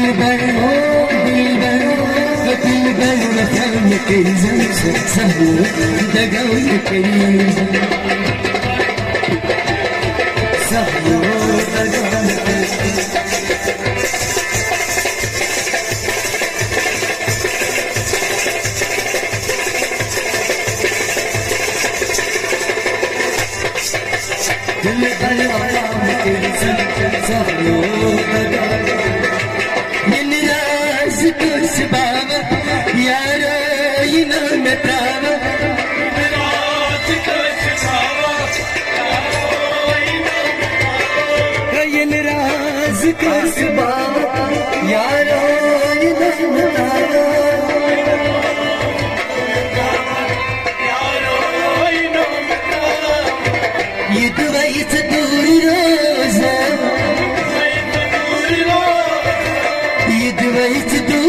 दिलबर हो दिलबर वो दिलबर वफा तेरी जान सहलो दगाओ तेरी सहलो दगाओ दिलबर वफा तेरी जान सहलो दगाओ Sibaba, yara yina metava. Yin raz ka sibaba, yara yina metava. Yidvai taduri roza, yidvai taduri.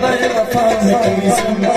Bye.